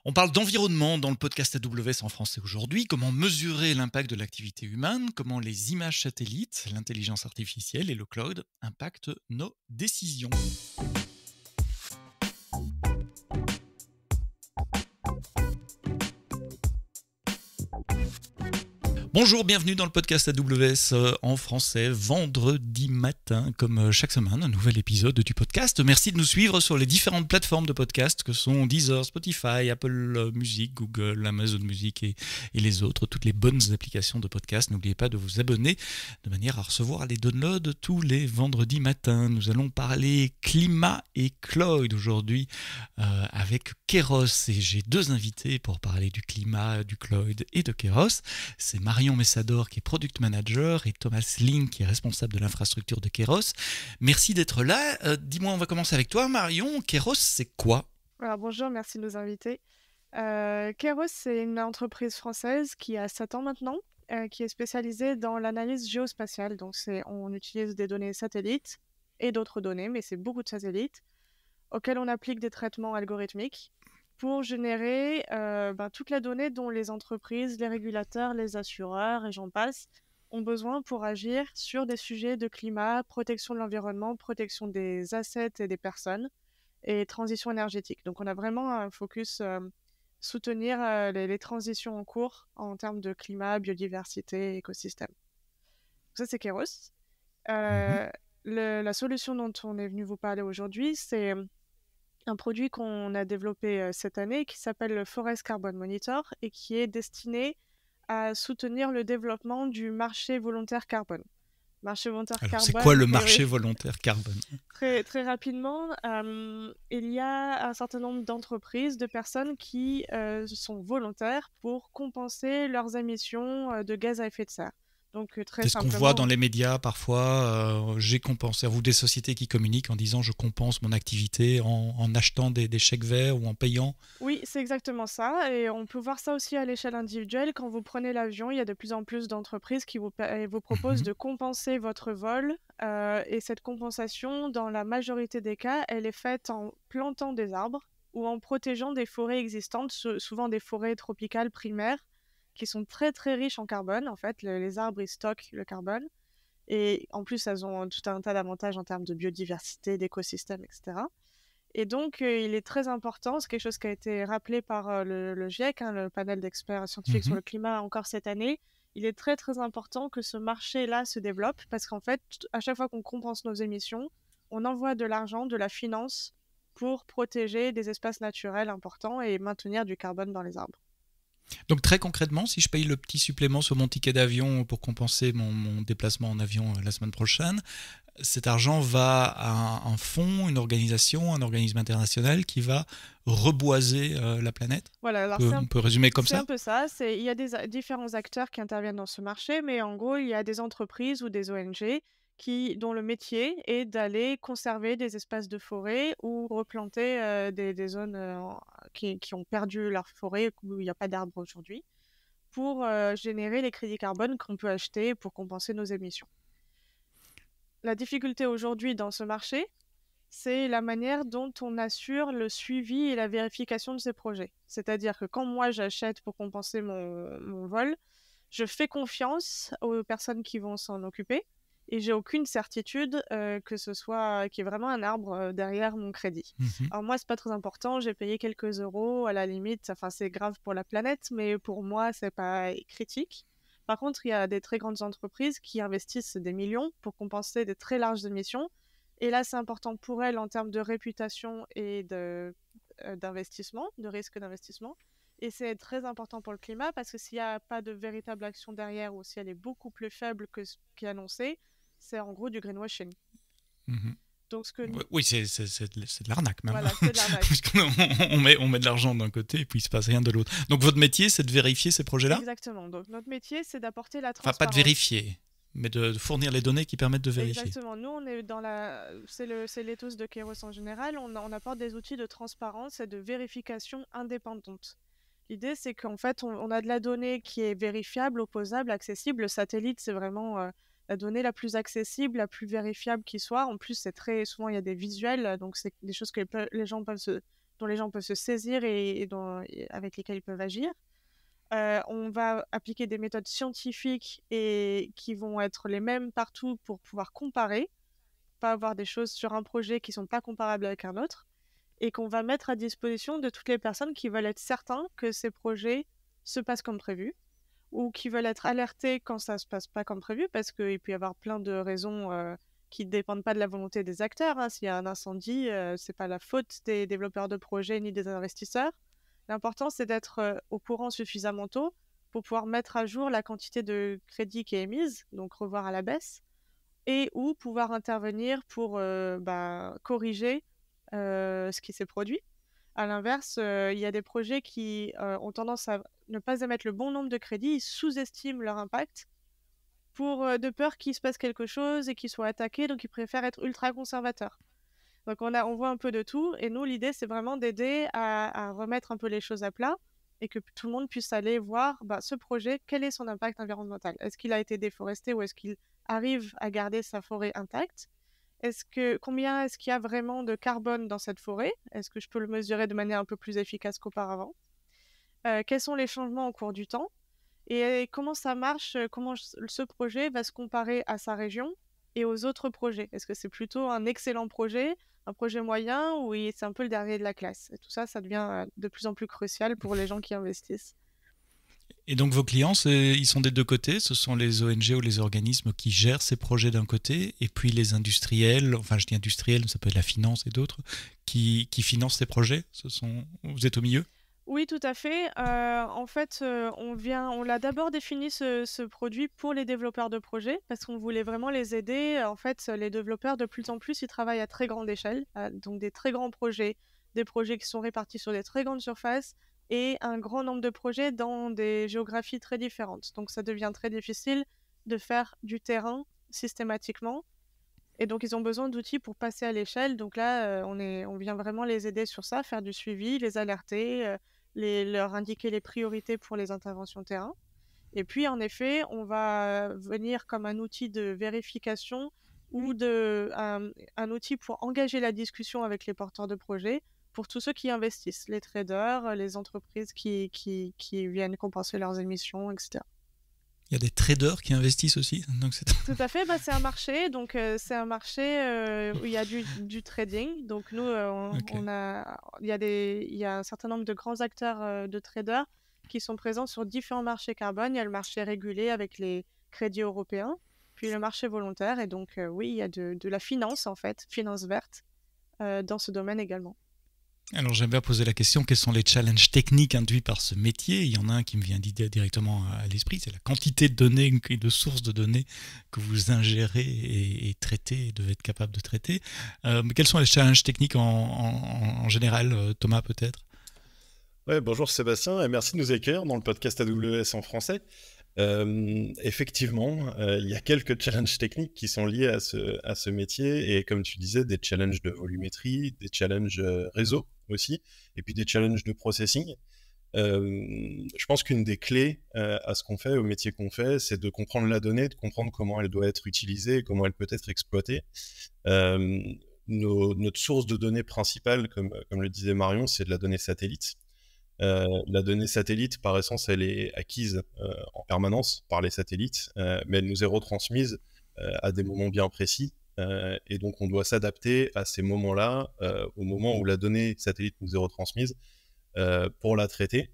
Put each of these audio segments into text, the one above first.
On parle d'environnement dans le podcast AWS en français aujourd'hui. Comment mesurer l'impact de l'activité humaine, comment les images satellites, l'intelligence artificielle et le cloud impactent nos décisions. Bonjour, bienvenue dans le podcast AWS en français, vendredi matin, comme chaque semaine, un nouvel épisode du podcast. Merci de nous suivre sur les différentes plateformes de podcast que sont Deezer, Spotify, Apple Music, Google, Amazon Music et les autres, toutes les bonnes applications de podcast. N'oubliez pas de vous abonner de manière à recevoir les downloads tous les vendredis matins. Nous allons parler climat et cloud aujourd'hui avec Keros, et j'ai deux invités pour parler du climat, du cloud et de Keros. C'est Marion Messador qui est Product Manager et Thomas Ling qui est responsable de l'infrastructure de Keros. Merci d'être là. Dis-moi, on va commencer avec toi Marion. Keros, c'est quoi ? Alors, bonjour, merci de nous inviter. Keros, c'est une entreprise française qui a 7 ans maintenant, qui est spécialisée dans l'analyse géospatiale. Donc, on utilise des données satellites et d'autres données, mais c'est beaucoup de satellites, auxquels on applique des traitements algorithmiques pour générer toute la donnée dont les entreprises, les régulateurs, les assureurs et j'en passe ont besoin pour agir sur des sujets de climat, protection de l'environnement, protection des assets et des personnes et transition énergétique. Donc on a vraiment un focus soutenir les transitions en cours en termes de climat, biodiversité, écosystème. Donc ça c'est Keros. La solution dont on est venu vous parler aujourd'hui, c'est un produit qu'on a développé cette année qui s'appelle le Forest Carbon Monitor et qui est destiné à soutenir le développement du marché volontaire carbone. Marché volontaire Alors, carbone. c'est quoi le marché volontaire carbone ? Très, très rapidement, il y a un certain nombre d'entreprises, de personnes qui sont volontaires pour compenser leurs émissions de gaz à effet de serre. Donc, très C'est ce qu'on simplement, voit dans les médias parfois. J'ai compensé, vous des sociétés qui communiquent en disant je compense mon activité en achetant des chèques verts ou en payant. Oui, c'est exactement ça. Et on peut voir ça aussi à l'échelle individuelle. Quand vous prenez l'avion, il y a de plus en plus d'entreprises qui vous proposent de compenser votre vol. Et cette compensation, dans la majorité des cas, elle est faite en plantant des arbres ou en protégeant des forêts existantes, souvent des forêts tropicales primaires, qui sont très très riches en carbone. En fait, les arbres, ils stockent le carbone. Et en plus, elles ont tout un tas d'avantages en termes de biodiversité, d'écosystème, etc. Et donc, il est très important, c'est quelque chose qui a été rappelé par le GIEC, le panel d'experts scientifiques sur le climat encore cette année. Il est très très important que ce marché-là se développe parce qu'en fait, à chaque fois qu'on compense nos émissions, on envoie de l'argent, de la finance pour protéger des espaces naturels importants et maintenir du carbone dans les arbres. Donc très concrètement, si je paye le petit supplément sur mon ticket d'avion pour compenser mon déplacement en avion la semaine prochaine, cet argent va à un fonds, une organisation, un organisme international qui va reboiser la planète. Voilà, alors On peut résumer comme c'est ça. un peu ça. Il y a différents acteurs qui interviennent dans ce marché, mais en gros, il y a des entreprises ou des ONG dont le métier est d'aller conserver des espaces de forêt ou replanter des zones qui ont perdu leur forêt, où il n'y a pas d'arbres aujourd'hui, pour générer les crédits carbone qu'on peut acheter pour compenser nos émissions. La difficulté aujourd'hui dans ce marché, c'est la manière dont on assure le suivi et la vérification de ces projets. C'est-à-dire que quand moi j'achète pour compenser mon vol, je fais confiance aux personnes qui vont s'en occuper et j'ai aucune certitude que ce soit qu'il y ait vraiment un arbre derrière mon crédit. Alors moi, c'est pas très important, j'ai payé quelques euros à la limite, enfin c'est grave pour la planète, mais pour moi, c'est pas critique. Par contre, il y a des très grandes entreprises qui investissent des millions pour compenser des très larges émissions. Et là, c'est important pour elles en termes de réputation et d'investissement, de risque d'investissement. Et c'est très important pour le climat parce que s'il n'y a pas de véritable action derrière ou si elle est beaucoup plus faible que ce qui est annoncé, c'est en gros du greenwashing. Donc, Oui, c'est de l'arnaque même. Voilà, c'est de l'arnaque. on met de l'argent d'un côté et puis il ne se passe rien de l'autre. Donc votre métier, c'est de vérifier ces projets-là ? Exactement. Donc notre métier, c'est d'apporter la Enfin, transparence. pas de vérifier, mais de fournir les données qui permettent de vérifier. Exactement. Nous, on est dans c'est l'éthos de Keros en général. On apporte des outils de transparence et de vérification indépendante. L'idée, c'est qu'en fait, on a de la donnée qui est vérifiable, opposable, accessible. Le satellite, c'est vraiment la donnée la plus accessible, la plus vérifiable qui soit. En plus, c'est très souvent, il y a des visuels, donc c'est des choses que les gens peuvent se dont les gens peuvent se saisir et avec lesquels ils peuvent agir. On va appliquer des méthodes scientifiques et qui vont être les mêmes partout pour pouvoir comparer, pas avoir des choses sur un projet qui ne sont pas comparables avec un autre, et qu'on va mettre à disposition de toutes les personnes qui veulent être certains que ces projets se passent comme prévu, ou qui veulent être alertés quand ça ne se passe pas comme prévu, parce qu'il peut y avoir plein de raisons qui ne dépendent pas de la volonté des acteurs. S'il y a un incendie, ce n'est pas la faute des développeurs de projets ni des investisseurs. L'important, c'est d'être au courant suffisamment tôt pour pouvoir mettre à jour la quantité de crédit qui est émise, donc revoir à la baisse, et ou pouvoir intervenir pour corriger ce qui s'est produit. À l'inverse, il y a des projets qui ont tendance à ne pas émettre le bon nombre de crédits, ils sous-estiment leur impact de peur qu'il se passe quelque chose et qu'ils soient attaqués, donc ils préfèrent être ultra conservateurs. Donc on voit un peu de tout, et nous, l'idée, c'est vraiment d'aider à remettre un peu les choses à plat et que tout le monde puisse aller voir ce projet, quel est son impact environnemental. Est-ce qu'il a été déforesté ou est-ce qu'il arrive à garder sa forêt intacte? Combien est-ce qu'il y a vraiment de carbone dans cette forêt? Est-ce que je peux le mesurer de manière un peu plus efficace qu'auparavant? Quels sont les changements au cours du temps? Et comment ça marche? Comment ce projet va se comparer à sa région et aux autres projets? Est-ce que c'est plutôt un excellent projet, un projet moyen, ou c'est un peu le dernier de la classe? Et tout ça, ça devient de plus en plus crucial pour les gens qui investissent. Et donc vos clients, ils sont des deux côtés, ce sont les ONG ou les organismes qui gèrent ces projets d'un côté, et puis les industriels, enfin je dis industriels, ça peut être la finance et d'autres, qui financent ces projets. Vous êtes au milieu? Oui, tout à fait. En fait, on l'a d'abord défini ce produit pour les développeurs de projets parce qu'on voulait vraiment les aider. En fait, les développeurs, de plus en plus, ils travaillent à très grande échelle, donc des très grands projets, des projets qui sont répartis sur des très grandes surfaces et un grand nombre de projets dans des géographies très différentes. Donc, ça devient très difficile de faire du terrain systématiquement. Et donc, ils ont besoin d'outils pour passer à l'échelle. Donc là, on vient vraiment les aider sur ça, faire du suivi, les alerter, leur indiquer les priorités pour les interventions terrain. Et puis, en effet, on va venir comme un outil de vérification ou un outil pour engager la discussion avec les porteurs de projets, pour tous ceux qui investissent, les traders, les entreprises qui viennent compenser leurs émissions, etc. Il y a des traders qui investissent aussi, donc Tout à fait, c'est un marché, donc c'est un marché où il y a du trading. Donc nous, okay. Il y a un certain nombre de grands acteurs de traders qui sont présents sur différents marchés carbone. Il y a le marché régulé avec les crédits européens, puis le marché volontaire. Et donc oui, il y a de la finance en fait, finance verte, dans ce domaine également. Alors j'aime bien poser la question, quels sont les challenges techniques induits par ce métier? Il y en a un qui me vient directement à l'esprit, c'est la quantité de données et de sources de données que vous ingérez et traitez et devez être capable de traiter. Mais quels sont les challenges techniques en général, Thomas peut-être? Ouais, bonjour Sébastien, et merci de nous accueillir dans le podcast AWS en français. Effectivement, il y a quelques challenges techniques qui sont liés à ce métier, et comme tu disais, des challenges de volumétrie, des challenges réseau aussi, et puis des challenges de processing. Je pense qu'une des clés à ce qu'on fait, au métier qu'on fait, c'est de comprendre la donnée, de comprendre comment elle doit être utilisée, comment elle peut être exploitée. Notre source de données principale, comme le disait Marion, c'est de la donnée satellite. La donnée satellite, par essence, elle est acquise en permanence par les satellites, mais elle nous est retransmise à des moments bien précis. Et donc, on doit s'adapter à ces moments-là, au moment où la donnée satellite nous est retransmise, pour la traiter,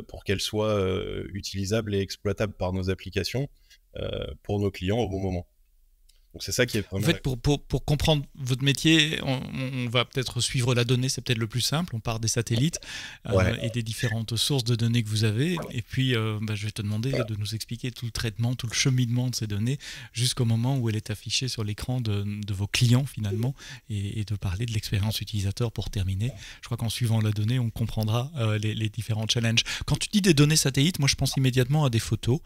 pour qu'elle soit utilisable et exploitable par nos applications, pour nos clients au bon moment. Donc c'est ça qui est vraiment... En fait, pour comprendre votre métier, on va peut-être suivre la donnée, c'est peut-être le plus simple. On part des satellites et des différentes sources de données que vous avez. Et puis, je vais te demander de nous expliquer tout le traitement, tout le cheminement de ces données jusqu'au moment où elle est affichée sur l'écran de vos clients finalement, et de parler de l'expérience utilisateur pour terminer. Je crois qu'en suivant la donnée, on comprendra les différents challenges. Quand tu dis des données satellites, moi je pense immédiatement à des photos,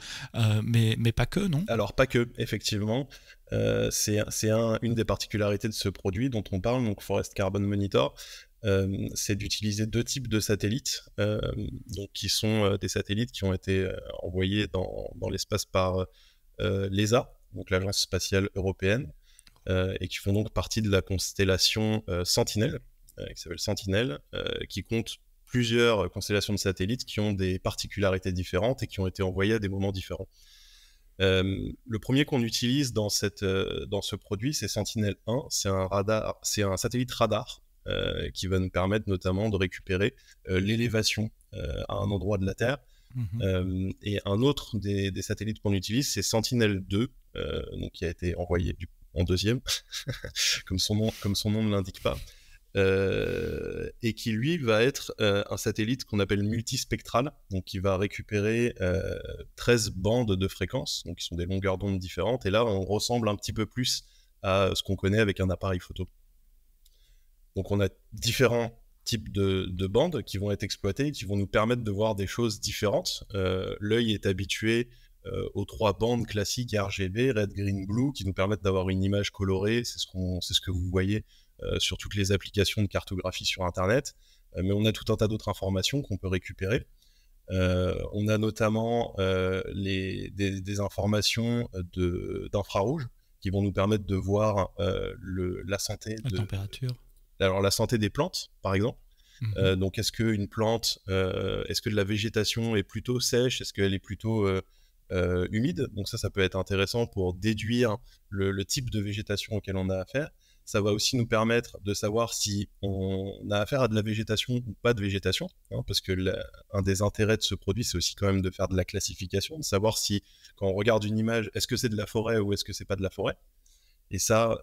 mais pas que, non? Alors pas que, effectivement. C'est une des particularités de ce produit dont on parle, donc Forest Carbon Monitor. C'est d'utiliser deux types de satellites, donc qui sont des satellites qui ont été envoyés dans l'espace par l'ESA, donc l'Agence spatiale européenne, et qui font donc partie de la constellation Sentinel, qui s'appelle Sentinel, qui compte plusieurs constellations de satellites qui ont des particularités différentes et qui ont été envoyées à des moments différents. Le premier qu'on utilise dans ce produit, c'est Sentinel-1. C'est un satellite radar qui va nous permettre notamment de récupérer l'élévation à un endroit de la Terre. Et un autre des satellites qu'on utilise, c'est Sentinel-2, donc qui a été envoyé en deuxième, comme son nom ne l'indique pas. Et qui lui va être un satellite qu'on appelle multispectral, donc qui va récupérer 13 bandes de fréquences, donc qui sont des longueurs d'onde différentes, et là on ressemble un petit peu plus à ce qu'on connaît avec un appareil photo. Donc on a différents types de bandes qui vont être exploitées, qui vont nous permettre de voir des choses différentes. L'œil est habitué aux 3 bandes classiques RGB, Red, Green, Blue, qui nous permettent d'avoir une image colorée, c'est ce que vous voyez sur toutes les applications de cartographie sur Internet, mais on a tout un tas d'autres informations qu'on peut récupérer. On a notamment des informations d'infrarouge qui vont nous permettre de voir la santé la température. Alors la santé des plantes, par exemple. Donc est-ce qu'une plante, est-ce que de la végétation est plutôt sèche, est-ce qu'elle est plutôt humide? Donc ça peut être intéressant pour déduire le type de végétation auquel on a affaire. Ça va aussi nous permettre de savoir si on a affaire à de la végétation ou pas de végétation, hein, parce que un des intérêts de ce produit, c'est aussi quand même de faire de la classification, de savoir si, quand on regarde une image, est-ce que c'est de la forêt ou est-ce que c'est pas de la forêt. Et ça,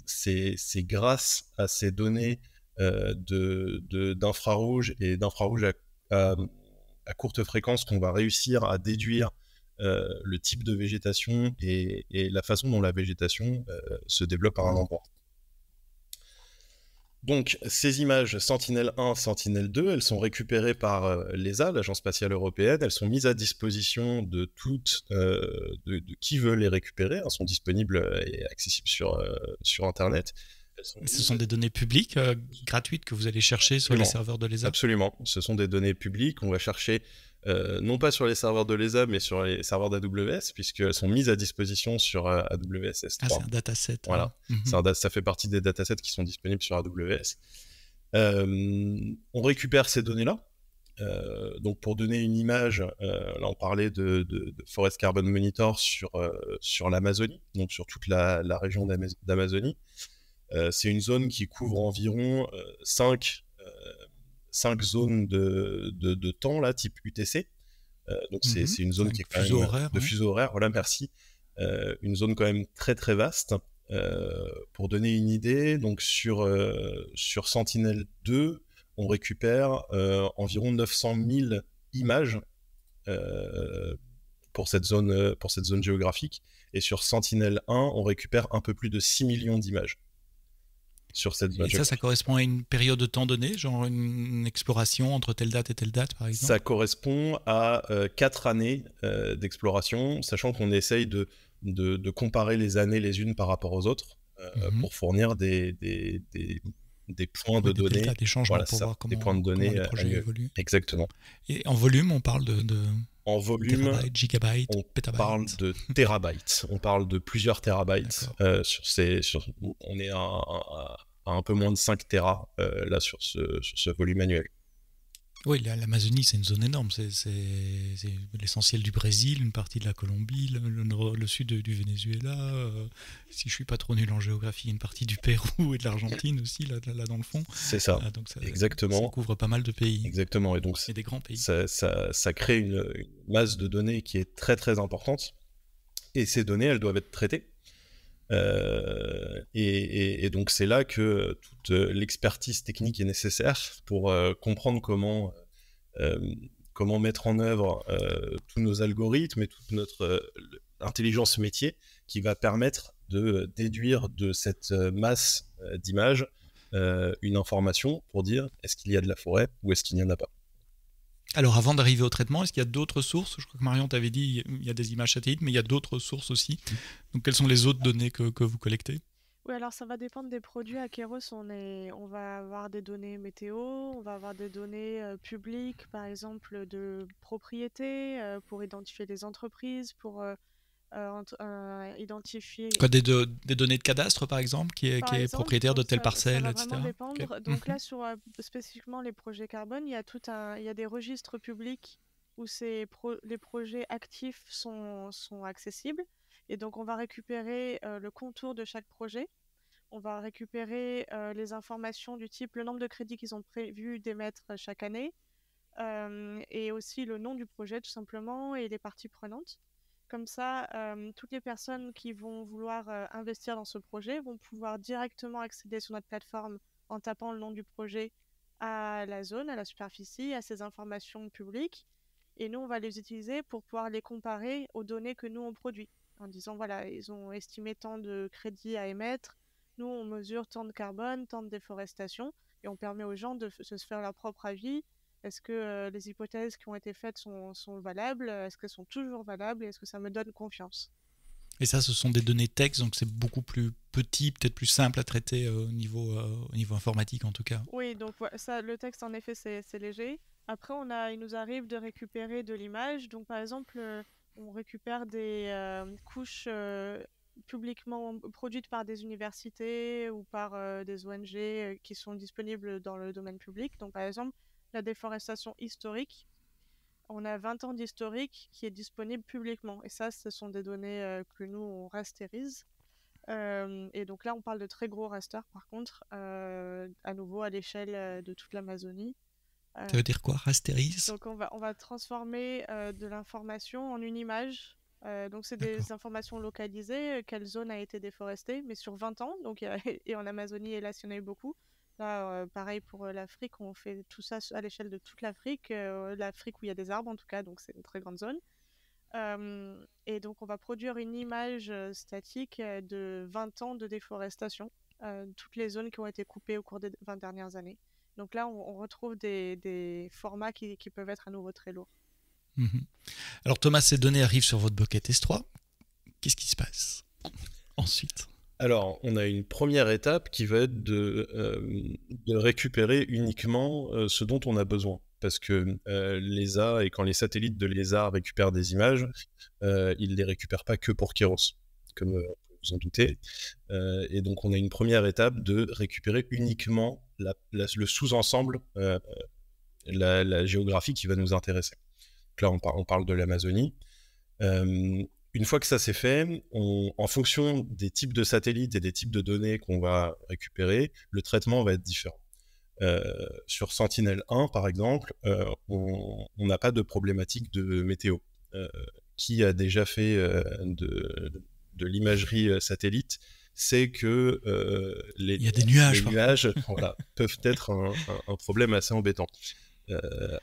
c'est grâce à ces données d'infrarouge et d'infrarouge à courte fréquence qu'on va réussir à déduire le type de végétation et la façon dont la végétation se développe à un endroit. Donc, ces images Sentinel-1, Sentinel-2, elles sont récupérées par l'ESA, l'Agence spatiale européenne. Elles sont mises à disposition de qui veut les récupérer. Elles sont disponibles et accessibles sur Internet. Ce sont des données publiques, gratuites, que vous allez chercher sur les serveurs de l'ESA? Absolument. Ce sont des données publiques. On va chercher non pas sur les serveurs de l'ESA, mais sur les serveurs d'AWS, puisqu'elles sont mises à disposition sur AWS S3. Ah, c'est un dataset. Voilà. Ça fait partie des datasets qui sont disponibles sur AWS. On récupère ces données-là. Donc pour donner une image, là on parlait de Forest Carbon Monitor sur l'Amazonie, donc sur toute la région d'Amazonie. C'est une zone qui couvre environ 5 zones de temps, là, type UTC. Donc c'est une zone qui est quand même de fuseau horaire. Voilà, merci. Une zone quand même très très vaste. Pour donner une idée, donc sur Sentinel-2, on récupère environ 900 000 images pour cette zone géographique. Et sur Sentinel-1, on récupère un peu plus de 6 millions d'images. Sur cette zone. Et ça correspond à une période de temps donnée, genre une exploration entre telle date et telle date, par exemple? Ça correspond à 4 années d'exploration, sachant qu'on essaye de comparer les années les unes par rapport aux autres pour fournir des points de données. Des changements, voilà, pour voir des points de données les projets évoluent. Exactement. Et en volume, on parle en volume, terabytes, gigabytes, on pétabytes. parle de terabytes. On parle de plusieurs terabytes. On est à un peu moins de 5 téras là sur ce volume annuel. Oui, l'Amazonie, c'est une zone énorme. C'est l'essentiel du Brésil, une partie de la Colombie, le sud du Venezuela. Si je suis pas trop nul en géographie, une partie du Pérou et de l'Argentine aussi, là dans le fond. C'est ça. Donc exactement. Ça couvre pas mal de pays. Exactement. Et donc c'est des grands pays. Ça crée une masse de données qui est très très importante. Et ces données, elles doivent être traitées. Et donc c'est là que toute l'expertise technique est nécessaire pour comprendre comment mettre en œuvre tous nos algorithmes et toute notre intelligence métier qui va permettre de déduire de cette masse d'images une information pour dire est-ce qu'il y a de la forêt ou est-ce qu'il n'y en a pas. Alors avant d'arriver au traitement, est-ce qu'il y a d'autres sources? Je crois que Marion t'avait dit il y a des images satellites, mais il y a d'autres sources aussi. Donc quelles sont les autres données que vous collectez? Oui, alors ça va dépendre des produits. À Kairos, on va avoir des données météo, on va avoir des données publiques, par exemple de propriété, pour identifier les entreprises, pour identifier. Quoi, des données de cadastre, par exemple, qui Par est exemple, propriétaire de donc telle ça parcelle, va etc. vraiment dépendre. Ok. Donc là, sur spécifiquement les projets carbone, il y a des registres publics où les projets actifs sont accessibles. Et donc, on va récupérer le contour de chaque projet. On va récupérer les informations du type le nombre de crédits qu'ils ont prévu d'émettre chaque année, et aussi le nom du projet tout simplement et les parties prenantes. Comme ça, toutes les personnes qui vont vouloir investir dans ce projet vont pouvoir directement accéder sur notre plateforme en tapant le nom du projet à la zone, à la superficie, à ces informations publiques. Et nous, on va les utiliser pour pouvoir les comparer aux données que nous, on produit. En disant, voilà, ils ont estimé tant de crédits à émettre. Nous, on mesure tant de carbone, tant de déforestation. Et on permet aux gens de se faire leur propre avis. Est-ce que les hypothèses qui ont été faites sont valables? Est-ce qu'elles sont toujours valables? Et est-ce que ça me donne confiance? Et ça, ce sont des données texte, donc c'est beaucoup plus petit, peut-être plus simple à traiter au niveau informatique en tout cas. Oui, donc ça, le texte, en effet, c'est léger. Après, il nous arrive de récupérer de l'image. Donc, par exemple, on récupère des couches publiquement produites par des universités ou par des ONG qui sont disponibles dans le domaine public. Donc, par exemple, la déforestation historique. On a 20 ans d'historique qui est disponible publiquement. Et ça, ce sont des données que nous, on rasterise. Et donc là, on parle de très gros rasters, par contre, à nouveau à l'échelle de toute l'Amazonie. Ça veut dire quoi, rasterise? Donc on va transformer de l'information en une image. Donc c'est D'accord. des informations localisées, quelle zone a été déforestée, mais sur 20 ans. Donc, et en Amazonie, et là, il y en a eu beaucoup. Là, pareil pour l'Afrique, on fait tout ça à l'échelle de toute l'Afrique. L'Afrique où il y a des arbres, en tout cas, donc c'est une très grande zone. Et donc, on va produire une image statique de 20 ans de déforestation, toutes les zones qui ont été coupées au cours des 20 dernières années. Donc là, on retrouve des formats qui peuvent être à nouveau très lourds. Mm-hmm. Alors Thomas, ces données arrivent sur votre bucket S3. Qu'est-ce qui se passe ensuite? Alors, on a une première étape qui va être de récupérer uniquement ce dont on a besoin. Parce que l'ESA, et quand les satellites de l'ESA récupèrent des images, ils ne les récupèrent pas que pour Kairos, comme vous en doutez. Et donc, on a une première étape de récupérer uniquement le sous-ensemble, la géographie qui va nous intéresser. Donc là, on parle de l'Amazonie. Une fois que ça c'est fait, en fonction des types de satellites et des types de données qu'on va récupérer, le traitement va être différent. Sur Sentinel-1, par exemple, on n'a pas de problématique de météo. Qui a déjà fait de l'imagerie satellite sait que il y a des nuages, les nuages voilà, peuvent être un problème assez embêtant.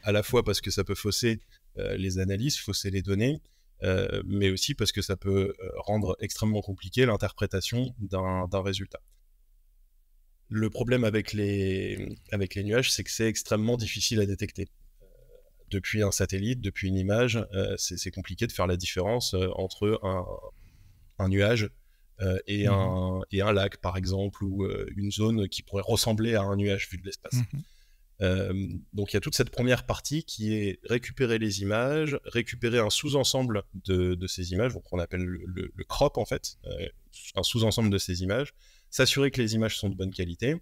À la fois parce que ça peut fausser les analyses, fausser les données, mais aussi parce que ça peut rendre extrêmement compliqué l'interprétation d'un résultat. Le problème avec les nuages, c'est que c'est extrêmement difficile à détecter. Depuis un satellite, depuis une image, c'est compliqué de faire la différence entre un nuage et un lac, par exemple, ou une zone qui pourrait ressembler à un nuage vu de l'espace. Donc il y a toute cette première partie qui est récupérer les images, récupérer un sous-ensemble de ces images, donc on appelle le crop en fait, un sous-ensemble de ces images, s'assurer que les images sont de bonne qualité.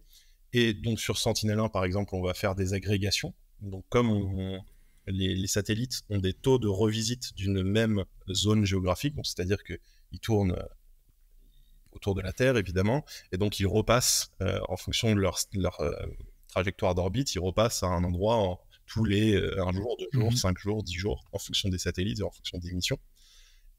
Et donc sur Sentinel-1 par exemple, on va faire des agrégations. Donc comme les satellites ont des taux de revisite d'une même zone géographique, c'est-à-dire qu'ils tournent autour de la Terre évidemment, et donc ils repassent en fonction de leur trajectoire d'orbite, ils repassent à un endroit tous les 1 jour, 2 jours, 5 jours, 10 jours, en fonction des satellites et en fonction des missions.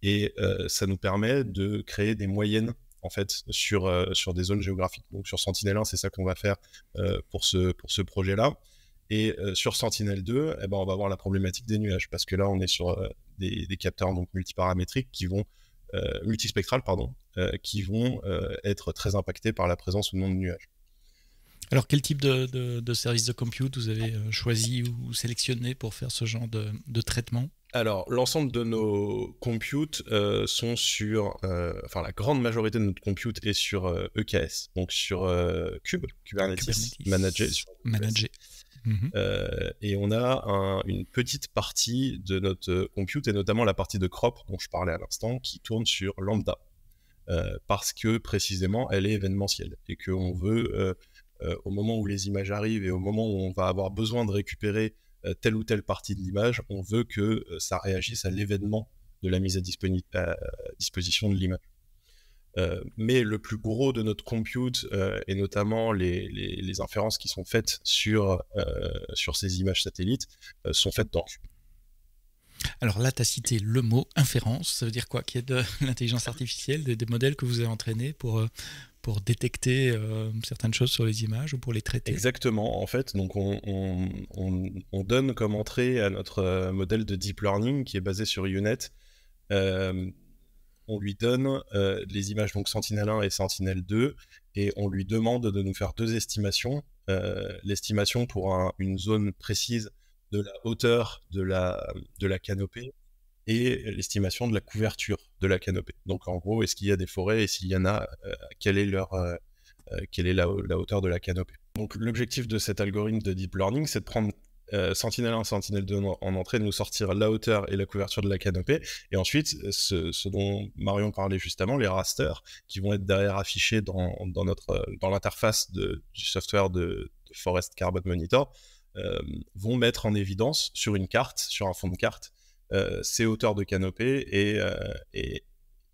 Et ça nous permet de créer des moyennes en fait sur des zones géographiques. Donc sur Sentinel-1, c'est ça qu'on va faire pour ce projet-là. Et sur Sentinel-2, on va avoir la problématique des nuages, parce que là, on est sur des capteurs donc multiparamétriques qui vont multispectrales, qui vont être très impactés par la présence ou non de nuages. Alors, quel type de service de compute vous avez choisi ou sélectionné pour faire ce genre de traitement? Alors, l'ensemble de nos computes sont sur... la grande majorité de notre compute est sur EKS, donc sur Kubernetes, managé. Et on a une petite partie de notre compute, et notamment la partie de crop dont je parlais à l'instant, qui tourne sur Lambda. Parce que précisément elle est événementielle et qu'on veut, au moment où les images arrivent et au moment où on va avoir besoin de récupérer telle ou telle partie de l'image, on veut que ça réagisse à l'événement de la mise à disposition de l'image. Mais le plus gros de notre compute, et notamment les inférences qui sont faites sur ces images satellites, sont faites dans Cube. Alors là, tu as cité le mot inférence. Ça veut dire quoi? Qu'il y a de l'intelligence artificielle, des modèles que vous avez entraînés pour détecter certaines choses sur les images ou pour les traiter? Exactement. En fait, donc on donne comme entrée à notre modèle de deep learning qui est basé sur UNet. On lui donne les images donc Sentinel-1 et Sentinel-2 et on lui demande de nous faire 2 estimations. L'estimation pour une zone précise de la hauteur de la canopée et l'estimation de la couverture de la canopée. Donc en gros, est-ce qu'il y a des forêts et s'il y en a, quelle est la hauteur de la canopée. Donc l'objectif de cet algorithme de deep learning, c'est de prendre Sentinel-1, Sentinel-2 en entrée, de nous sortir la hauteur et la couverture de la canopée, et ensuite ce dont Marion parlait justement, les rasters qui vont être derrière affichés dans l'interface du software de Forest Carbon Monitor, vont mettre en évidence sur une carte, sur un fond de carte, ces hauteurs de canopée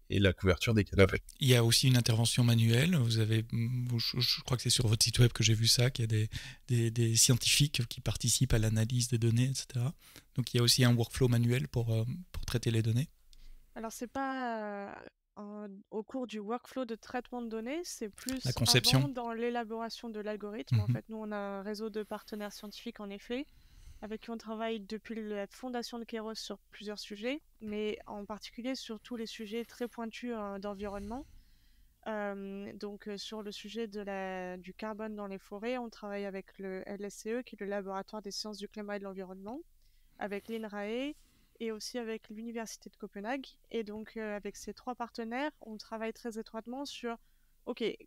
et la couverture des canopées. Il y a aussi une intervention manuelle. Je crois que c'est sur votre site web que j'ai vu ça, qu'il y a des scientifiques qui participent à l'analyse des données, etc. Donc il y a aussi un workflow manuel pour traiter les données. Alors c'est pas au cours du workflow de traitement de données, c'est plus la conception. Avant, dans l'élaboration de l'algorithme. En fait, nous on a un réseau de partenaires scientifiques en effet, avec qui on travaille depuis la fondation de Kairos sur plusieurs sujets, mais en particulier sur tous les sujets très pointus d'environnement. Donc sur le sujet du carbone dans les forêts, on travaille avec le LSCE, qui est le laboratoire des sciences du climat et de l'environnement, avec l'INRAE et aussi avec l'Université de Copenhague. Et donc avec ces 3 partenaires, on travaille très étroitement sur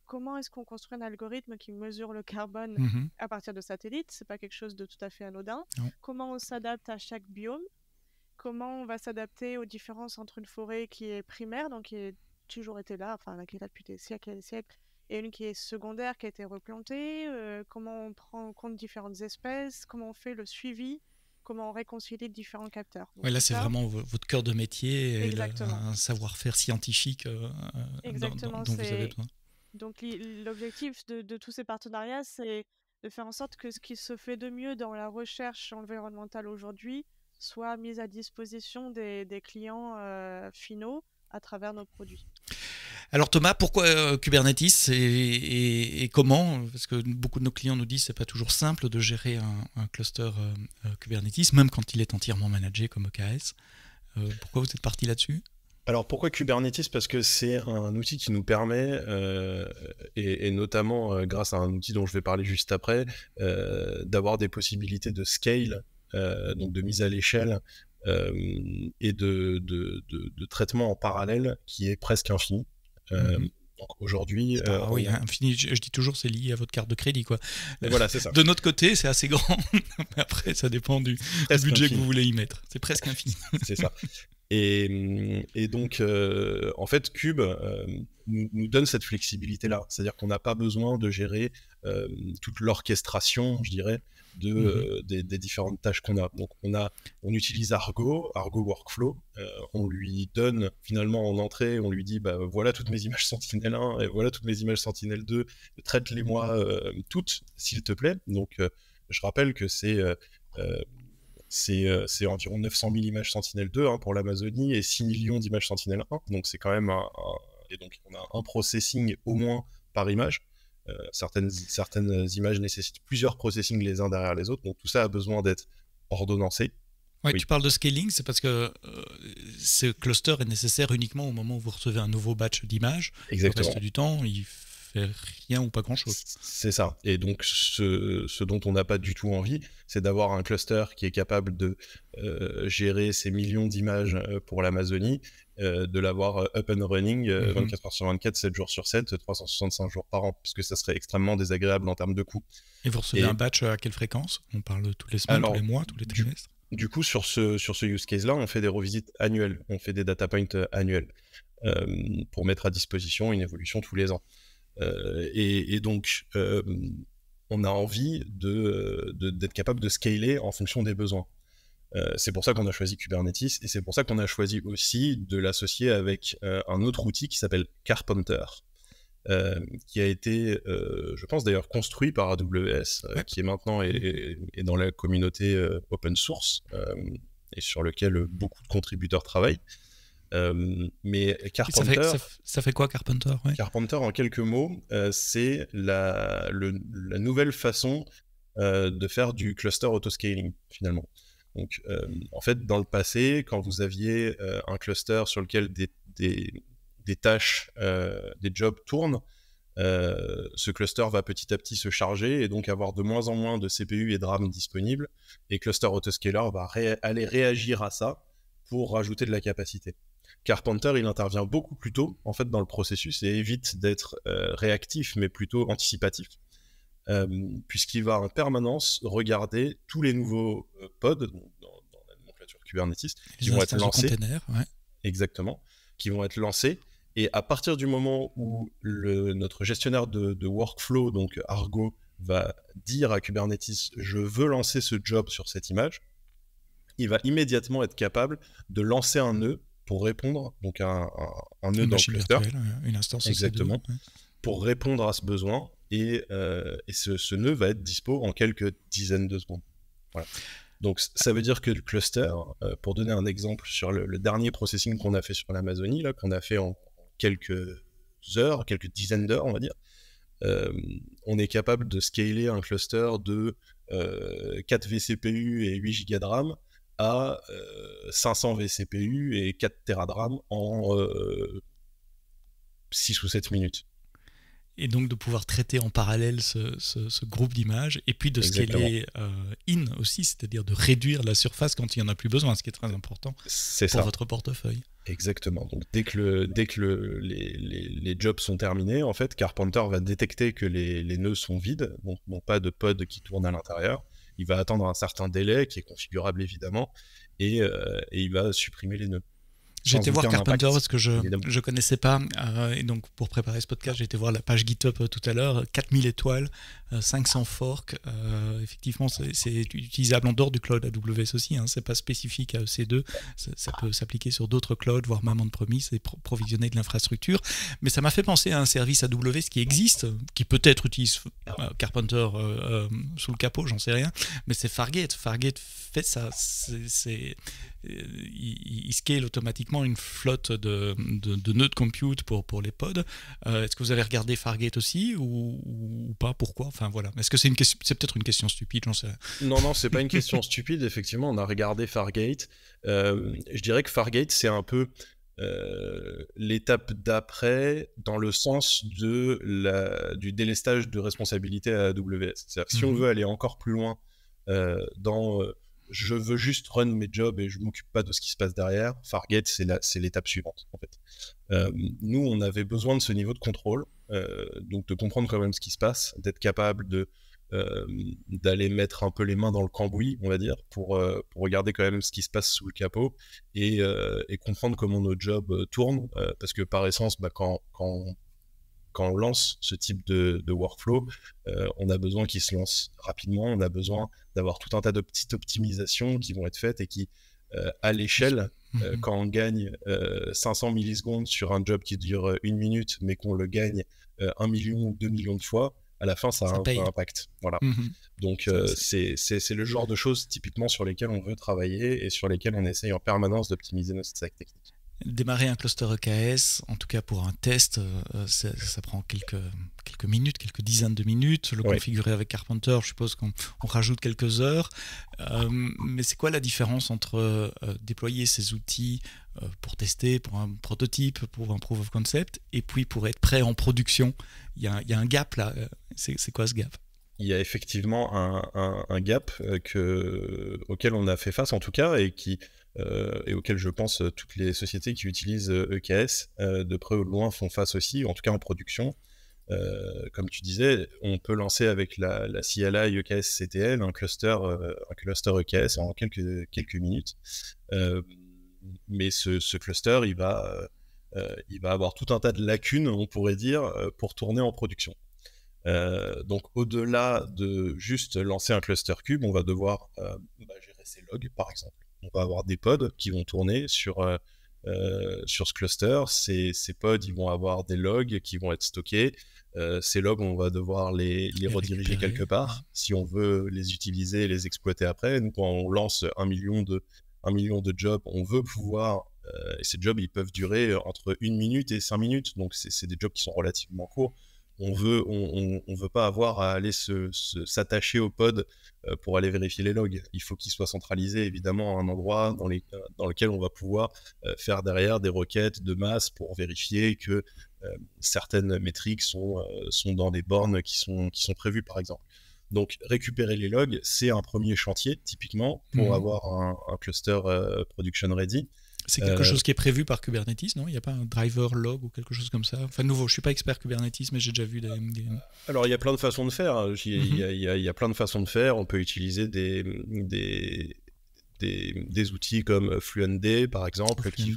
comment est-ce qu'on construit un algorithme qui mesure le carbone à partir de satellites? C'est pas quelque chose de tout à fait anodin. Non. Comment on s'adapte à chaque biome? Comment on va s'adapter aux différences entre une forêt qui est primaire, donc qui a toujours été là, qui est là depuis des siècles et des siècles, et une qui est secondaire, qui a été replantée? Comment on prend en compte différentes espèces? Comment on fait le suivi? Comment on réconcilie différents capteurs? Ouais, là, c'est vraiment votre cœur de métier et un savoir-faire scientifique Exactement, dont vous avez besoin. Donc l'objectif de tous ces partenariats, c'est de faire en sorte que ce qui se fait de mieux dans la recherche environnementale aujourd'hui soit mis à disposition des clients finaux à travers nos produits. Alors Thomas, pourquoi Kubernetes et comment? Parce que beaucoup de nos clients nous disent que ce n'est pas toujours simple de gérer un cluster Kubernetes, même quand il est entièrement managé comme EKS. Pourquoi vous êtes parti là-dessus? Alors pourquoi Kubernetes? Parce que c'est un outil qui nous permet, et notamment grâce à un outil dont je vais parler juste après, d'avoir des possibilités de scale, donc de mise à l'échelle, et de traitement en parallèle qui est presque infini. Donc aujourd'hui, oui, infini, je dis toujours, c'est lié à votre carte de crédit, quoi. Voilà, c'est ça. De notre côté, c'est assez grand, mais après, ça dépend du budget infini que vous voulez y mettre. C'est presque infini. C'est ça. Et donc, en fait, Cube nous donne cette flexibilité-là. C'est-à-dire qu'on n'a pas besoin de gérer toute l'orchestration, je dirais, des différentes tâches qu'on a. Donc, on utilise Argo Workflow. On lui donne, finalement, en entrée, on lui dit, voilà toutes mes images Sentinel-1 et voilà toutes mes images Sentinel-2. Traite-les-moi toutes, s'il te plaît. Donc, je rappelle que c'est environ 900 000 images Sentinel-2 pour l'Amazonie et 6 millions d'images Sentinel-1. Donc c'est quand même et donc on a un processing au moins par image. Certaines images nécessitent plusieurs processings les uns derrière les autres. Donc tout ça a besoin d'être ordonnancé. Ouais, oui. Tu parles de scaling, c'est parce que ce cluster est nécessaire uniquement au moment où vous recevez un nouveau batch d'images. Exactement. Le reste du temps, il fait rien ou pas grand-chose. C'est ça. Et donc, ce dont on n'a pas du tout envie, c'est d'avoir un cluster qui est capable de gérer ces millions d'images pour l'Amazonie, de l'avoir up and running 24 heures sur 24, 7 jours sur 7, 365 jours par an, puisque ça serait extrêmement désagréable en termes de coûts. Et vous recevez un batch à quelle fréquence? On parle toutes les semaines, tous les mois, tous les trimestres? Du coup, sur ce use case-là, on fait des revisites annuelles, on fait des data points annuels pour mettre à disposition une évolution tous les ans. Et donc, on a envie d'être capable de scaler en fonction des besoins. C'est pour ça qu'on a choisi Kubernetes, et c'est pour ça qu'on a choisi aussi de l'associer avec un autre outil qui s'appelle Carpenter, qui a été, je pense d'ailleurs, construit par AWS, qui est maintenant est dans la communauté open source, et sur lequel beaucoup de contributeurs travaillent. Mais Carpenter... Ça fait quoi, Carpenter? Carpenter, en quelques mots, c'est la nouvelle façon de faire du cluster autoscaling, finalement. Donc, en fait, dans le passé, quand vous aviez un cluster sur lequel des tâches, des jobs tournent, ce cluster va petit à petit se charger et donc avoir de moins en moins de CPU et de RAM disponibles, et Cluster Autoscaler va aller réagir à ça pour rajouter de la capacité. Carpenter, il intervient beaucoup plus tôt en fait dans le processus et évite d'être réactif, mais plutôt anticipatif, puisqu'il va en permanence regarder tous les nouveaux pods dans la nomenclature Kubernetes qui vont être lancés. Exactement, qui vont être lancés. Et à partir du moment où notre gestionnaire de workflow, donc Argo, va dire à Kubernetes « je veux lancer ce job sur cette image », il va immédiatement être capable de lancer un nœud pour répondre, donc un nœud dans le cluster, une instance exactement, pour répondre à ce besoin, et ce nœud va être dispo en quelques dizaines de secondes. Voilà. Donc ça veut dire que le cluster, pour donner un exemple sur le dernier processing qu'on a fait sur l'Amazonie, là, qu'on a fait en quelques heures, quelques dizaines d'heures, on va dire, on est capable de scaler un cluster de 4 vCPU et 8 Go de RAM à 500 vCPU et 4 Tera de RAM en 6 ou 7 minutes. Et donc de pouvoir traiter en parallèle ce groupe d'images, et puis de scaler in aussi, c'est-à-dire de réduire la surface quand il n'y en a plus besoin, ce qui est très important pour votre portefeuille. Exactement. Donc dès que les jobs sont terminés, en fait, Carpenter va détecter que les nœuds sont vides, donc n'ont pas de pod qui tourne à l'intérieur. Il va attendre un certain délai, qui est configurable évidemment, et il va supprimer les nœuds. J'ai été voir Carpenter parce que je ne connaissais pas, et donc pour préparer ce podcast, j'ai été voir la page GitHub tout à l'heure, 4000 étoiles, 500 forks, effectivement c'est utilisable en dehors du cloud AWS aussi, hein, c'est pas spécifique à EC2, ça peut s'appliquer sur d'autres clouds, voire même on-premise, et provisionner de l'infrastructure, mais ça m'a fait penser à un service AWS qui existe, qui peut-être utilise Carpenter sous le capot, j'en sais rien, mais c'est Fargate. Fargate fait ça, il scale automatiquement une flotte de nœuds de compute pour les pods. Est-ce que vous avez regardé Fargate aussi ou pas? Pourquoi? Enfin voilà. Est-ce que c'est peut-être une question stupide? J'en sais rien. Non, c'est pas une question stupide. Effectivement, on a regardé Fargate. Je dirais que Fargate, c'est un peu l'étape d'après dans le sens du délestage de responsabilité à AWS. C'est-à-dire que si on veut aller encore plus loin dans je veux juste run mes jobs et je m'occupe pas de ce qui se passe derrière, Fargate, c'est l'étape suivante, en fait. Nous, on avait besoin de ce niveau de contrôle, donc de comprendre quand même ce qui se passe, d'être capable d'aller mettre un peu les mains dans le cambouis, on va dire, pour regarder quand même ce qui se passe sous le capot et comprendre comment nos jobs tournent, parce que par essence, quand on lance ce type de workflow, on a besoin qu'il se lance rapidement, on a besoin d'avoir tout un tas de petites optimisations qui vont être faites et qui, à l'échelle, quand on gagne 500 millisecondes sur un job qui dure 1 minute, mais qu'on le gagne 1 million ou 2 millions de fois, à la fin, ça a un vrai impact. Voilà. Donc, c'est le genre de choses typiquement sur lesquelles on veut travailler et sur lesquelles on essaye en permanence d'optimiser notre stack technique. Démarrer un cluster EKS, en tout cas pour un test, ça prend quelques minutes, quelques dizaines de minutes. Le configurer avec Carpenter, je suppose qu'on rajoute quelques heures. Mais c'est quoi la différence entre déployer ces outils pour tester, pour un prototype, pour un proof of concept, et puis pour être prêt en production? Il y a un gap là. C'est quoi ce gap? Il y a effectivement un gap auquel on a fait face en tout cas, et auquel je pense toutes les sociétés qui utilisent EKS de près ou de loin font face aussi, en tout cas en production. Comme tu disais, on peut lancer avec la CLI EKS CTL un cluster EKS en quelques minutes. Mais ce cluster, il va avoir tout un tas de lacunes, on pourrait dire, pour tourner en production. Donc au-delà de juste lancer un cluster cube, on va devoir gérer ses logs par exemple. On va avoir des pods qui vont tourner sur ce cluster. Ces pods, ils vont avoir des logs qui vont être stockés. Ces logs, on va devoir les rediriger quelque part si on veut les utiliser et les exploiter après. Nous, quand on lance 1 million de jobs, on veut pouvoir... et ces jobs, ils peuvent durer entre 1 minute et 5 minutes. Donc, c'est des jobs qui sont relativement courts. On veut pas avoir à aller s'attacher au pod pour aller vérifier les logs. Il faut qu'ils soient centralisés évidemment à un endroit dans lequel on va pouvoir faire derrière des requêtes de masse pour vérifier que certaines métriques sont dans des bornes qui sont prévues par exemple. Donc récupérer les logs, c'est un premier chantier typiquement pour avoir un cluster production ready. C'est quelque chose qui est prévu par Kubernetes, non? Il n'y a pas un driver log ou quelque chose comme ça? Enfin, nouveau, je ne suis pas expert Kubernetes, mais j'ai déjà vu des... Alors, il y a plein de façons de faire. Il y a plein de façons de faire. On peut utiliser des outils comme FluentD, par exemple, qui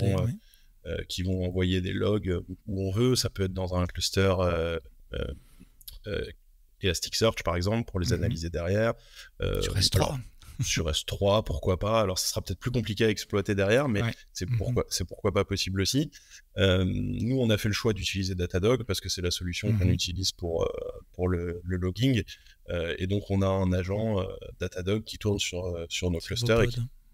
vont envoyer des logs où on veut. Ça peut être dans un cluster Elasticsearch, par exemple, pour les analyser derrière. Sur S3 Sur S3, pourquoi pas. Alors, ça sera peut-être plus compliqué à exploiter derrière, mais c'est pourquoi pas possible aussi. Nous, on a fait le choix d'utiliser Datadog parce que c'est la solution qu'on utilise pour le logging. Et donc, on a un agent Datadog qui tourne sur nos clusters et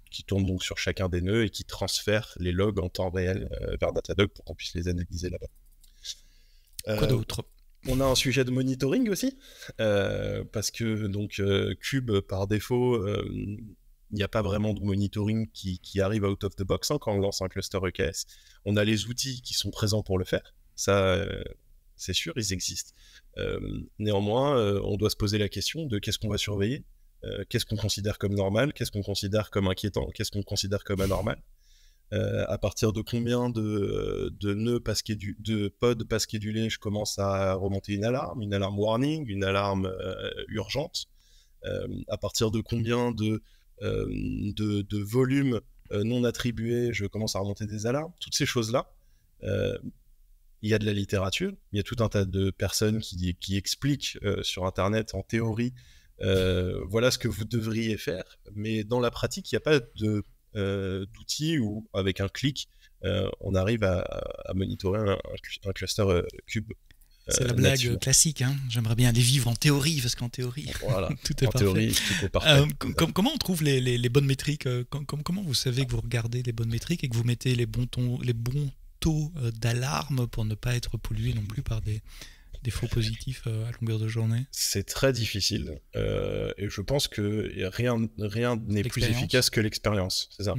qui tourne donc sur chacun des nœuds et qui transfère les logs en temps réel vers Datadog pour qu'on puisse les analyser là-bas. Quoi d'autre? On a un sujet de monitoring aussi, parce que donc Kube, par défaut, il n'y a pas vraiment de monitoring qui arrive out of the box quand on lance un cluster EKS. On a les outils qui sont présents pour le faire, ça c'est sûr, ils existent. Néanmoins, on doit se poser la question de qu'est-ce qu'on va surveiller, qu'est-ce qu'on considère comme normal, qu'est-ce qu'on considère comme inquiétant, qu'est-ce qu'on considère comme anormal. À partir de combien de nœuds de pods pas schedulés je commence à remonter une alarme warning, une alarme urgente. À partir de combien de volumes non attribués je commence à remonter des alarmes. Toutes ces choses-là, il y a de la littérature, il y a tout un tas de personnes qui expliquent sur Internet en théorie voilà ce que vous devriez faire, mais dans la pratique, il n'y a pas d'outils où, avec un clic, on arrive à monitorer un cluster Kube. C'est la blague classique, hein. J'aimerais bien aller vivre en théorie, parce qu'en théorie, voilà, tout est parfait. Théorie, tout est parfait. Comment on trouve les bonnes métriques? Comment vous savez que vous regardez les bonnes métriques et que vous mettez les bons taux d'alarme pour ne pas être pollué non plus par des faux positifs à longueur de journée? C'est très difficile et je pense que rien n'est plus efficace que l'expérience, c'est ça.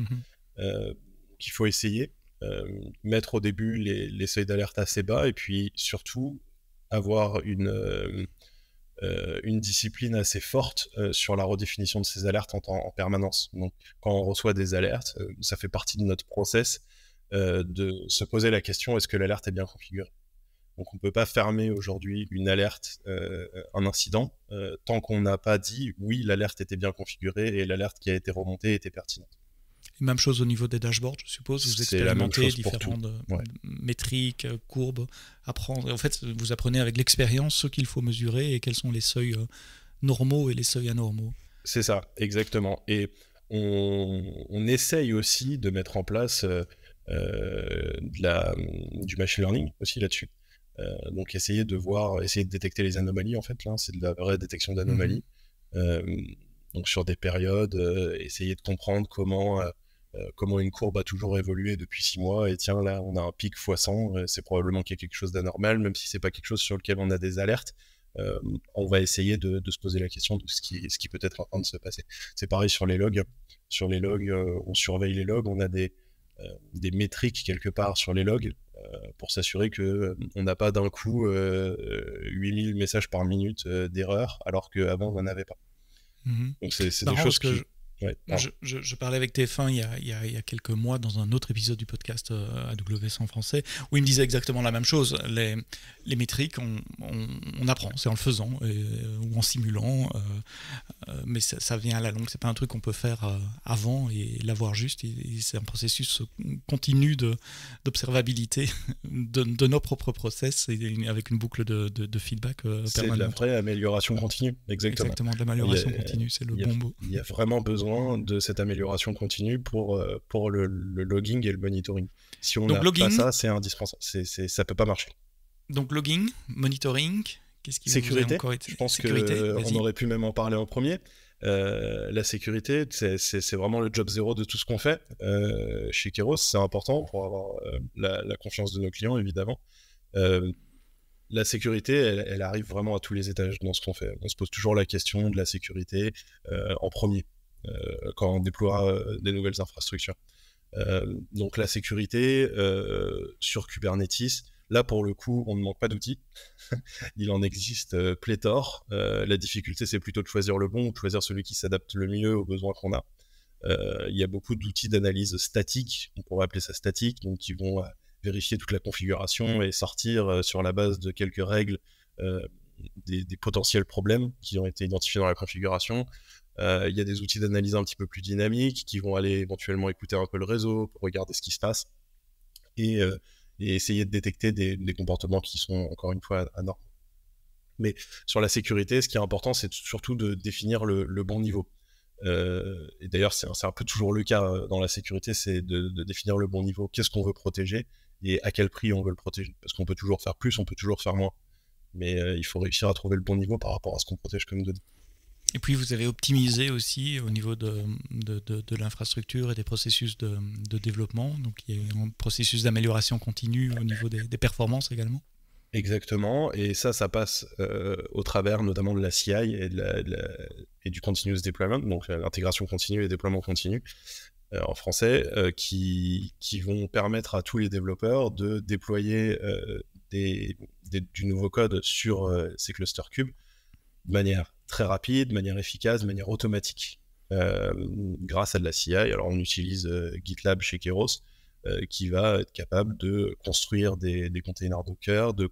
Qu'il faut essayer, mettre au début les seuils d'alerte assez bas et puis surtout avoir une discipline assez forte sur la redéfinition de ces alertes en permanence. Donc quand on reçoit des alertes, ça fait partie de notre process de se poser la question, est-ce que l'alerte est bien configurée? Donc on ne peut pas fermer aujourd'hui une alerte, un incident, tant qu'on n'a pas dit oui, l'alerte était bien configurée et l'alerte qui a été remontée était pertinente. Même chose au niveau des dashboards, je suppose. Vous expérimentez différentes métriques, courbes, apprendre. En fait, vous apprenez avec l'expérience ce qu'il faut mesurer et quels sont les seuils normaux et les seuils anormaux. C'est ça, exactement. Et on essaye aussi de mettre en place du machine learning aussi là-dessus. Donc essayer de détecter les anomalies en fait, là, c'est de la vraie détection d'anomalies. Donc sur des périodes, essayer de comprendre comment comment une courbe a toujours évolué depuis 6 mois, et tiens, là, on a un pic x100, c'est probablement qu'il y a quelque chose d'anormal, même si c'est pas quelque chose sur lequel on a des alertes. On va essayer de se poser la question de ce qui peut être en train de se passer. C'est pareil sur les logs. Sur les logs, on surveille les logs, on a des métriques quelque part sur les logs pour s'assurer qu'on n'a pas d'un coup 8000 messages par minute d'erreur, alors qu'avant, on n'en avait pas. Donc c'est des choses que... Ouais, je parlais avec TF1 il y a quelques mois dans un autre épisode du podcast AWS en français où il me disait exactement la même chose. Les métriques, on apprend, c'est en le faisant ou en simulant, mais ça vient à la longue. C'est pas un truc qu'on peut faire avant et l'avoir juste. C'est un processus continu d'observabilité de nos propres process et avec une boucle de feedback permanente. C'est de la vraie amélioration continue, exactement. Exactement, de l'amélioration continue, c'est le bon mot. Il y a vraiment besoin de cette amélioration continue pour le logging et le monitoring. Si on n'a pas ça, c'est indispensable. Ça peut pas marcher. Donc logging, monitoring, qu'est-ce qui sécurité, encore été... Je pense qu'on aurait pu même en parler en premier. La sécurité, c'est vraiment le job zéro de tout ce qu'on fait. Chez Kairos, c'est important pour avoir la confiance de nos clients, évidemment. La sécurité, elle arrive vraiment à tous les étages dans ce qu'on fait. On se pose toujours la question de la sécurité en premier quand on déploie des nouvelles infrastructures. Donc la sécurité sur Kubernetes, là pour le coup, on ne manque pas d'outils. Il en existe pléthore. La difficulté, c'est plutôt de choisir le bon, de choisir celui qui s'adapte le mieux aux besoins qu'on a. Il y a beaucoup d'outils d'analyse statique, on pourrait appeler ça statique, donc qui vont vérifier toute la configuration et sortir sur la base de quelques règles des potentiels problèmes qui ont été identifiés dans la configuration. Il y a des outils d'analyse un petit peu plus dynamiques qui vont aller éventuellement écouter un peu le réseau pour regarder ce qui se passe et essayer de détecter des comportements qui sont encore une fois anormaux. Mais sur la sécurité, ce qui est important, c'est surtout de définir le bon niveau. Et d'ailleurs, c'est un peu toujours le cas dans la sécurité, c'est de définir le bon niveau. Qu'est-ce qu'on veut protéger et à quel prix on veut le protéger. Parce qu'on peut toujours faire plus, on peut toujours faire moins. Mais il faut réussir à trouver le bon niveau par rapport à ce qu'on protège comme données. Et puis vous avez optimisé aussi au niveau de l'infrastructure et des processus de développement. Donc il y a un processus d'amélioration continue au niveau des performances également. Exactement, et ça passe au travers notamment de la CI et du continuous deployment, donc l'intégration continue et déploiement continu en français, qui vont permettre à tous les développeurs de déployer du nouveau code sur ces clusters cubes de manière très rapide, de manière efficace, de manière automatique, grâce à de la CI. Alors on utilise GitLab chez Kairos, qui va être capable de construire des containers Docker, de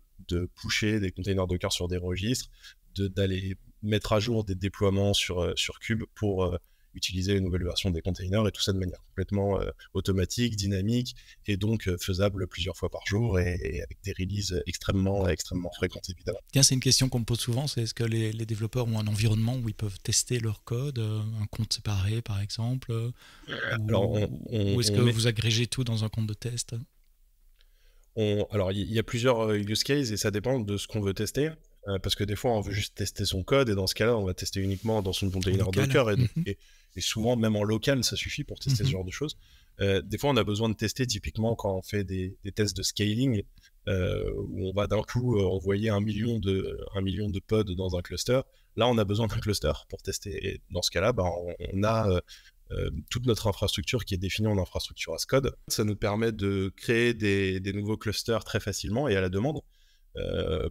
pusher des containers Docker sur des registres, d'aller mettre à jour des déploiements sur Kube pour utiliser les nouvelles versions des containers, et tout ça de manière complètement automatique, dynamique, et donc faisable plusieurs fois par jour, et avec des releases extrêmement fréquentes, évidemment. Tiens, c'est une question qu'on me pose souvent, c'est est-ce que les développeurs ont un environnement où ils peuvent tester leur code, un compte séparé par exemple, ou est-ce que vous agrégez tout dans un compte de test? Alors, il y a plusieurs use cases, et ça dépend de ce qu'on veut tester. Parce que des fois, on veut juste tester son code, et dans ce cas-là, on va tester uniquement dans son container Docker, et souvent, même en local, ça suffit pour tester ce genre de choses. Des fois, on a besoin de tester, typiquement, quand on fait des tests de scaling, où on va d'un coup envoyer 1 million de pods dans un cluster. Là, on a besoin d'un cluster pour tester. Et dans ce cas-là, on a toute notre infrastructure qui est définie en infrastructure as code. Ça nous permet de créer des nouveaux clusters très facilement et à la demande,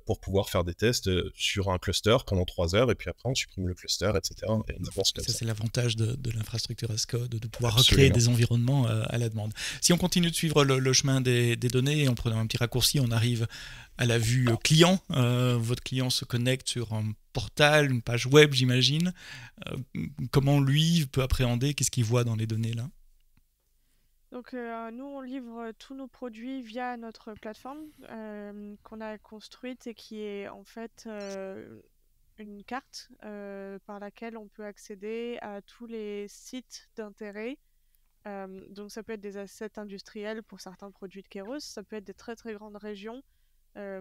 pour pouvoir faire des tests sur un cluster pendant 3 heures, et puis après on supprime le cluster, etc. Et on avance comme ça. C'est l'avantage de l'infrastructure as code, de pouvoir recréer des environnements à la demande. Si on continue de suivre le chemin des données, en prenant un petit raccourci, on arrive à la vue client. Votre client se connecte sur un portal, une page web, j'imagine. Comment lui peut appréhender, qu'est-ce qu'il voit dans les données là? Donc nous, on livre tous nos produits via notre plateforme qu'on a construite, et qui est en fait une carte par laquelle on peut accéder à tous les sites d'intérêt. Donc ça peut être des assets industriels pour certains produits de Kairos, ça peut être des très très grandes régions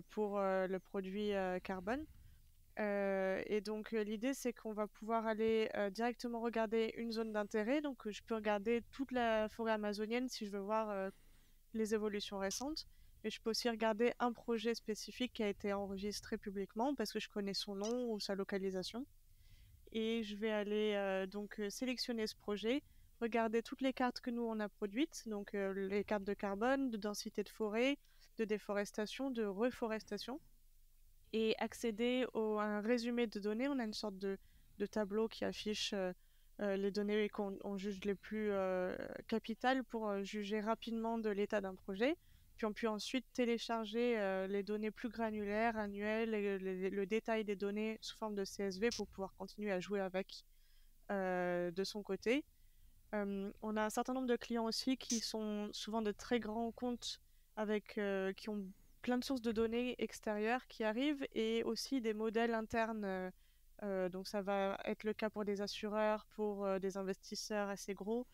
pour le produit carbone. Et donc, l'idée, c'est qu'on va pouvoir aller directement regarder une zone d'intérêt. Donc, je peux regarder toute la forêt amazonienne si je veux voir les évolutions récentes. Et je peux aussi regarder un projet spécifique qui a été enregistré publiquement parce que je connais son nom ou sa localisation. Et je vais aller sélectionner ce projet, regarder toutes les cartes que nous on a produites, donc les cartes de carbone, de densité de forêt, de déforestation, de reforestation, et accéder à un résumé de données. On a une sorte de tableau qui affiche les données qu'on juge les plus capitales pour juger rapidement de l'état d'un projet. Puis on peut ensuite télécharger les données plus granulaires, annuelles, et le détail des données sous forme de CSV pour pouvoir continuer à jouer avec de son côté. On a un certain nombre de clients aussi qui sont souvent de très grands comptes qui ont plein de sources de données extérieures qui arrivent et aussi des modèles internes. Donc ça va être le cas pour des assureurs, pour des investisseurs assez gros.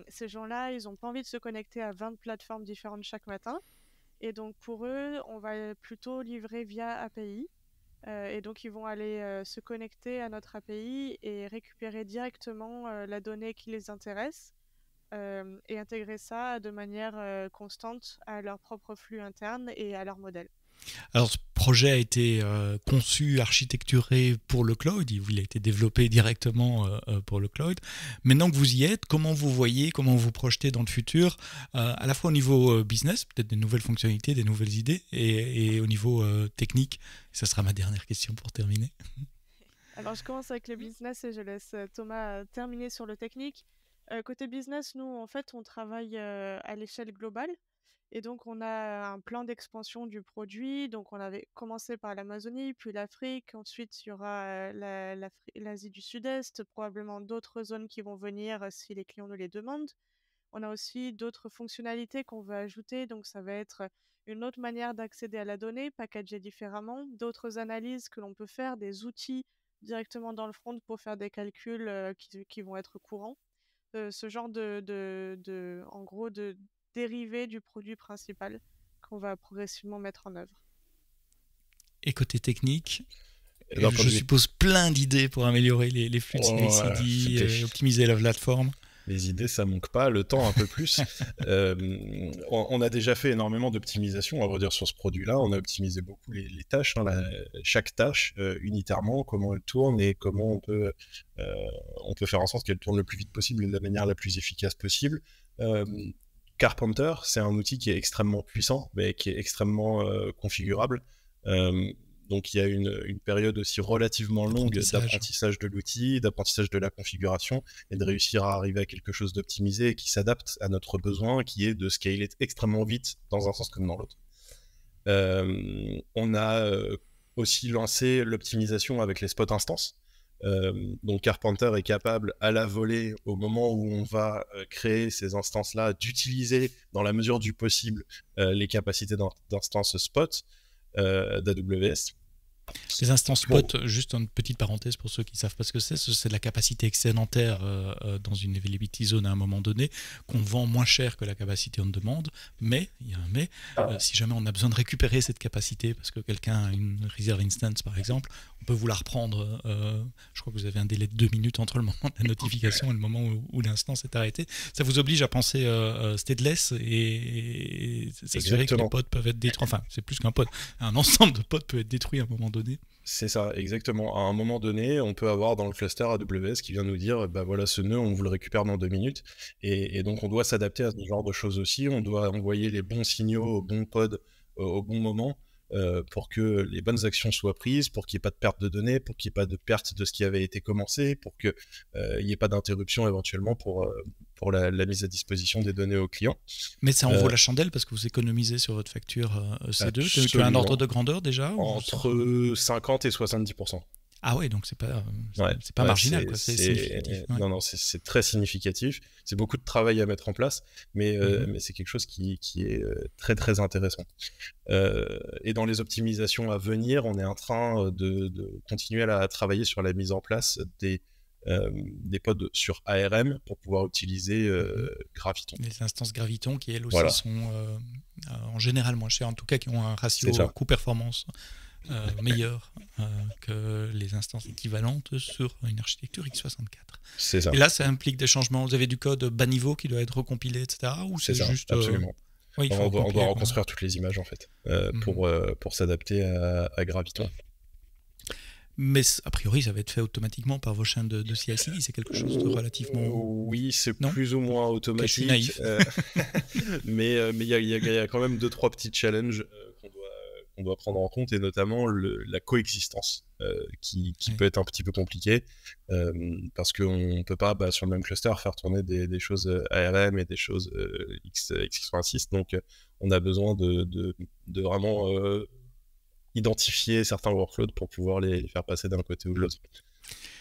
Ces gens-là, ils n'ont pas envie de se connecter à 20 plateformes différentes chaque matin. Et donc pour eux, on va plutôt livrer via API. Et donc ils vont aller se connecter à notre API et récupérer directement la donnée qui les intéresse et intégrer ça de manière constante à leur propre flux interne et à leur modèle. Alors, ce projet a été conçu, architecturé pour le cloud. Il a été développé directement pour le cloud. Maintenant que vous y êtes, comment vous voyez, comment vous projetez dans le futur, à la fois au niveau business, peut-être des nouvelles fonctionnalités, des nouvelles idées, et au niveau technique. Ça sera ma dernière question pour terminer. Alors, je commence avec le business et je laisse Thomas terminer sur le technique. Côté business, nous, en fait, on travaille à l'échelle globale. Et donc, on a un plan d'expansion du produit. Donc, on avait commencé par l'Amazonie, puis l'Afrique. Ensuite, il y aura l'Asie du Sud-Est, probablement d'autres zones qui vont venir si les clients nous les demandent. On a aussi d'autres fonctionnalités qu'on veut ajouter. Donc, ça va être une autre manière d'accéder à la donnée, packagée différemment, d'autres analyses que l'on peut faire, des outils directement dans le front pour faire des calculs qui vont être courants. Ce genre en gros, de dérivé du produit principal qu'on va progressivement mettre en œuvre. Et côté technique, je suppose plein d'idées pour améliorer les flux de CI/CD, optimiser la plateforme. Les idées, ça manque pas, le temps un peu plus. On a déjà fait énormément d'optimisation, à vrai dire, sur ce produit-là. On a optimisé beaucoup les tâches, chaque tâche unitairement, comment elle tourne et comment on peut faire en sorte qu'elle tourne le plus vite possible et de la manière la plus efficace possible. Carpenter, c'est un outil qui est extrêmement puissant, mais qui est extrêmement configurable. Donc il y a une période aussi relativement longue d'apprentissage de l'outil, d'apprentissage de la configuration, et de réussir à arriver à quelque chose d'optimisé et qui s'adapte à notre besoin, qui est de scaler extrêmement vite dans un sens comme dans l'autre. On a aussi lancé l'optimisation avec les spots instances. Donc Carpenter est capable à la volée, au moment où on va créer ces instances-là, d'utiliser dans la mesure du possible les capacités d'instances spot d'AWS. Les instances spot, juste une petite parenthèse pour ceux qui ne savent pas ce que c'est de la capacité excédentaire dans une availability zone à un moment donné, qu'on vend moins cher que la capacité on demande, mais, il y a un mais, si jamais on a besoin de récupérer cette capacité, parce que quelqu'un a une reserve instance par exemple, on peut vous la reprendre, je crois que vous avez un délai de 2 minutes entre le moment de la notification et le moment où l'instance est arrêtée. Ça vous oblige à penser stateless et s'assurer que les pods peuvent être détruits, enfin c'est plus qu'un pod, un ensemble de pods peut être détruit à un moment donné. C'est ça, exactement. À un moment donné, on peut avoir dans le cluster AWS qui vient nous dire, bah voilà, ce nœud, on vous le récupère dans 2 minutes. Et donc, on doit s'adapter à ce genre de choses aussi. On doit envoyer les bons signaux au bon pod au bon moment pour que les bonnes actions soient prises, pour qu'il n'y ait pas de perte de données, pour qu'il n'y ait pas de perte de ce qui avait été commencé, pour qu'il n'y ait pas d'interruption éventuellement pour la mise à disposition des données aux clients. Mais ça en vaut la chandelle parce que vous économisez sur votre facture EC2. Tu as un ordre de grandeur déjà entre 50 et 70%. Ah ouais, donc c'est pas marginal, quoi. C'est significatif. Ouais. Non, c'est très significatif. C'est beaucoup de travail à mettre en place, mais c'est quelque chose qui est très très intéressant. Et dans les optimisations à venir, on est en train de continuer à travailler sur la mise en place des pods sur ARM pour pouvoir utiliser Graviton. Les instances Graviton qui elles aussi sont en général moins chères, en tout cas qui ont un ratio coût-performance meilleure que les instances équivalentes sur une architecture x64. C'est ça. Et là, ça implique des changements. Vous avez du code bas niveau qui doit être recompilé, etc. Ou c'est ça, juste absolument. Ouais, on doit reconstruire toutes les images en fait pour s'adapter à Graviton. Mais a priori, ça va être fait automatiquement par vos chaînes de CI/CD. C'est quelque chose de relativement... oui, c'est plus ou moins automatique. Je suis naïf. Mais il y a quand même 2-3 petits challenges qu'on doit prendre en compte, et notamment la coexistence qui peut être un petit peu compliquée parce qu'on ne peut pas sur le même cluster faire tourner des choses ARM et des choses x86. Donc on a besoin de vraiment identifier certains workloads pour pouvoir les faire passer d'un côté ou de l'autre.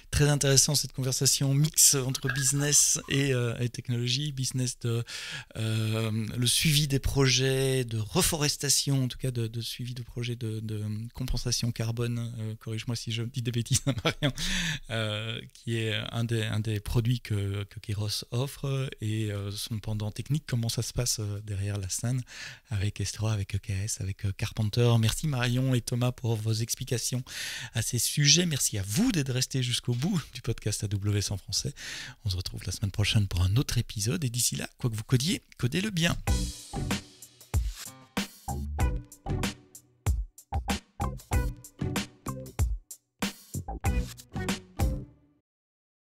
Très intéressant cette conversation mix entre business et technologie, business le suivi des projets de reforestation, en tout cas de suivi de projets de compensation carbone, corrige-moi si je dis des bêtises, Marion, qui est un des produits que Kairos offre, et son pendant technique, comment ça se passe derrière la scène avec Estra, avec EKS, avec Carpenter. Merci Marion et Thomas pour vos explications à ces sujets. Merci à vous d'être restés jusqu'au bout du podcast AWS en français. On se retrouve la semaine prochaine pour un autre épisode, et d'ici là, quoi que vous codiez, codez-le bien.